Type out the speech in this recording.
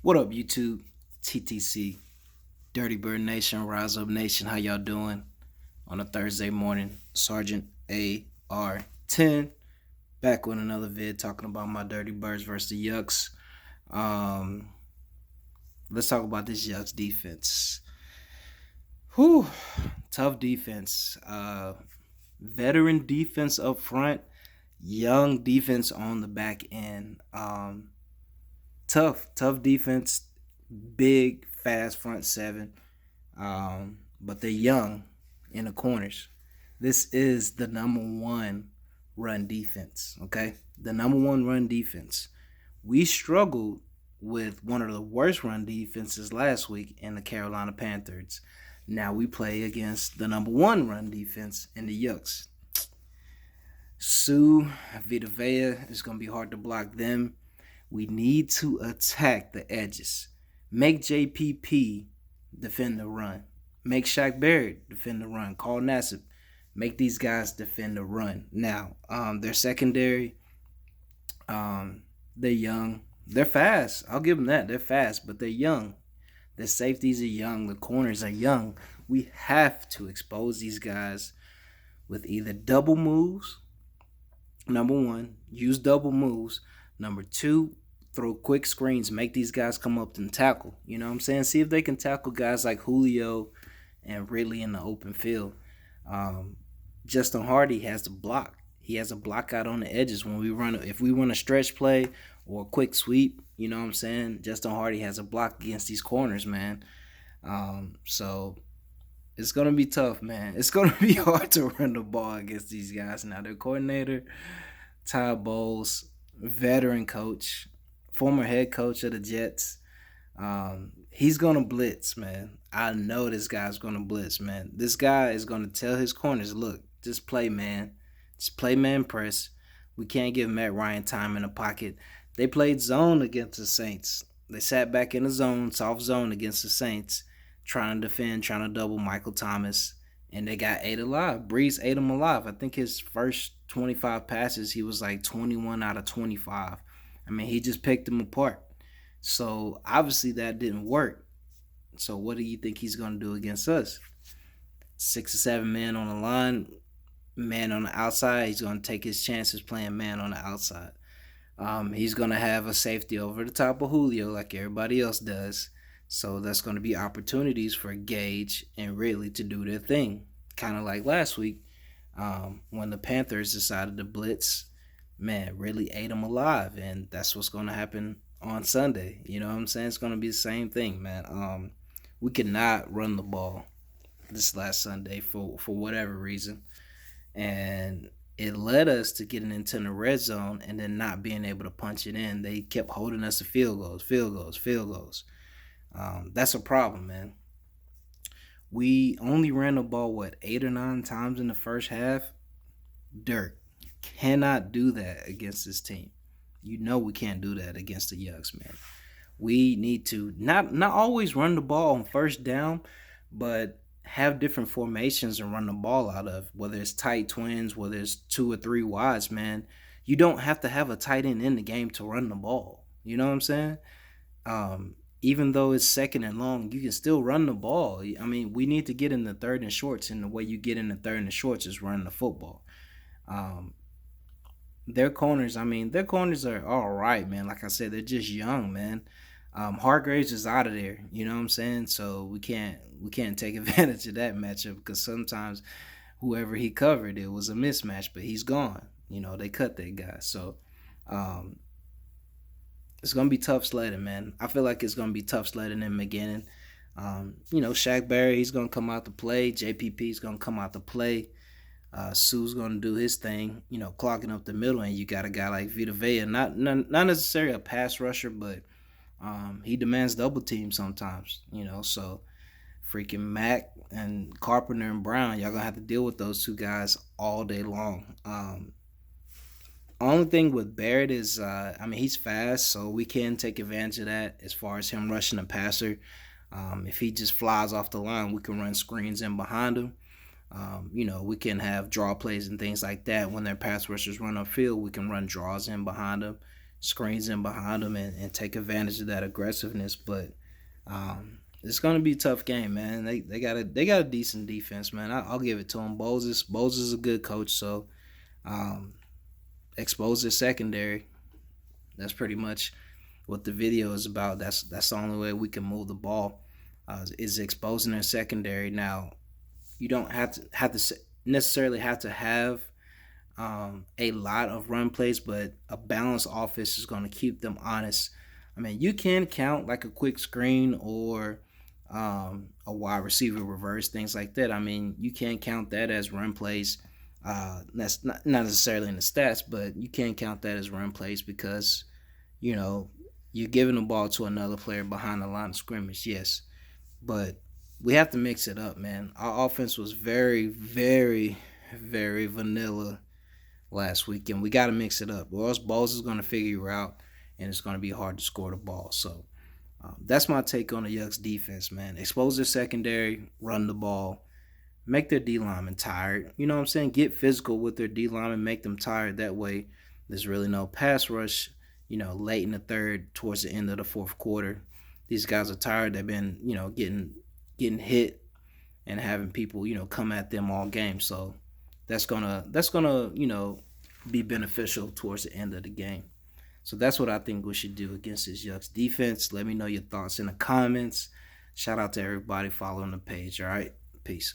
What up, YouTube? TTC, Dirty Bird Nation, Rise Up Nation. How y'all doing on a Thursday morning? Sergeant AR10 back with another vid talking about my Dirty Birds versus the Yucks. Um, let's talk about this Yucks defense. Whew, tough defense. Veteran defense up front, young defense on the back end. Tough defense, big, fast front seven. But they're young in the corners. This is the number one run defense, okay? The number one run defense. We struggled with one of the worst run defenses last week in the Carolina Panthers. Now we play against the number one run defense in the Yucks. Sue, Vita Vea, it's going to be hard to block them. We need to attack the edges. Make JPP defend the run. Make Shaq Barrett defend the run. Call Nassib. Make these guys defend the run. Now, their secondary, they're young. They're fast. I'll give them that. They're fast, but they're young. The safeties are young. The corners are young. We have to expose these guys with either double moves. Number one, use double moves. Number two, throw quick screens. Make these guys come up and tackle. You know what I'm saying? See if they can tackle guys like Julio and Ridley in the open field. Justin Hardy has to block. He has a block out on the edges when we run. If we run a stretch play or a quick sweep, you know what I'm saying? Justin Hardy has a block against these corners, man. So it's going to be tough, man. It's going to be hard to run the ball against these guys. Now, their coordinator, Todd Bowles, veteran coach, former head coach of the Jets. He's going to blitz, man. I know this guy's going to blitz, man. This guy is going to tell his corners, look, just play man. Just play man press. We can't give Matt Ryan time in the pocket. They played zone against the Saints. They sat back in the zone, soft zone against the Saints, trying to defend, trying to double Michael Thomas, and they got ate alive. Breeze ate him alive. I think his first 25 passes, he was like 21 out of 25. I mean, he just picked them apart. So obviously that didn't work. So what do you think he's going to do against us? 6 or 7 men on the line, man on the outside. He's going to take his chances playing man on the outside. He's going to have a safety over the top of Julio like everybody else does. So that's going to be opportunities for Gage and Ridley to do their thing. Kind of like last week when the Panthers decided to blitz. Man, Ridley ate them alive. And that's what's going to happen on Sunday. You know what I'm saying? It's going to be the same thing, man. We could not run the ball this last Sunday for whatever reason. And it led us to getting into the red zone and then not being able to punch it in. They kept holding us to field goals. That's a problem, man. We only ran the ball, 8 or 9 times in the first half? Dirk. Cannot do that against this team. You know we can't do that against the Yucks, man. We need to not always run the ball on first down, but have different formations and run the ball out of, whether it's tight twins, whether it's 2 or 3 wides, man. You don't have to have a tight end in the game to run the ball. You know what I'm saying? Even though it's second and long, you can still run the ball. I mean, we need to get in the third and shorts, and the way you get in the third and shorts is running the football. Their corners are all right, man. Like I said, they're just young, man. Hargraves is out of there, you know what I'm saying? So we can't take advantage of that matchup because sometimes whoever he covered, it was a mismatch, but he's gone. You know, they cut that guy. So it's gonna be tough sledding, man. I feel like it's gonna be tough sledding in the beginning. Shaq Barrett, he's gonna come out to play. JPP's gonna come out to play. Sue's gonna do his thing, clogging up the middle, and you got a guy like Vita Vea, not necessarily a pass rusher, but he demands double team sometimes, so freaking Mack and Carpenter and Brown, y'all gonna have to deal with those 2 guys all day long. Only thing with Barrett is, he's fast, so we can take advantage of that as far as him rushing a passer. If he just flies off the line, we can run screens in behind him. We can have draw plays and things like that. When their pass rushers run upfield, we can run draws in behind them. screens in behind them and take advantage of that aggressiveness. But it's gonna be a tough game, man. They got a decent defense, man. I'll give it to them. Bowles is a good coach, so um, expose their secondary. That's pretty much what the video is about. That's the only way we can move the ball, is exposing their secondary. Now, you don't have to necessarily have to have a lot of run plays, but a balanced offense is going to keep them honest. I mean, you can count like a quick screen or a wide receiver reverse, things like that. I mean, you can count that as run plays. That's not necessarily in the stats, but you can count that as run plays because you know you're giving the ball to another player behind the line of scrimmage. Yes, but we have to mix it up, man. Our offense was very, very, very vanilla last week, and we got to mix it up, or else Bowles is going to figure out, and it's going to be hard to score the ball. So that's my take on the Yucks defense, man. Expose their secondary, run the ball, make their D linemen tired. You know what I'm saying? Get physical with their D linemen, make them tired. That way, there's really no pass rush. Late in the third, towards the end of the fourth quarter, these guys are tired. They've been, getting hit and having people, come at them all game. So that's gonna be beneficial towards the end of the game. So that's what I think we should do against this Yucks defense. Let me know your thoughts in the comments. Shout out to everybody following the page. All right, peace.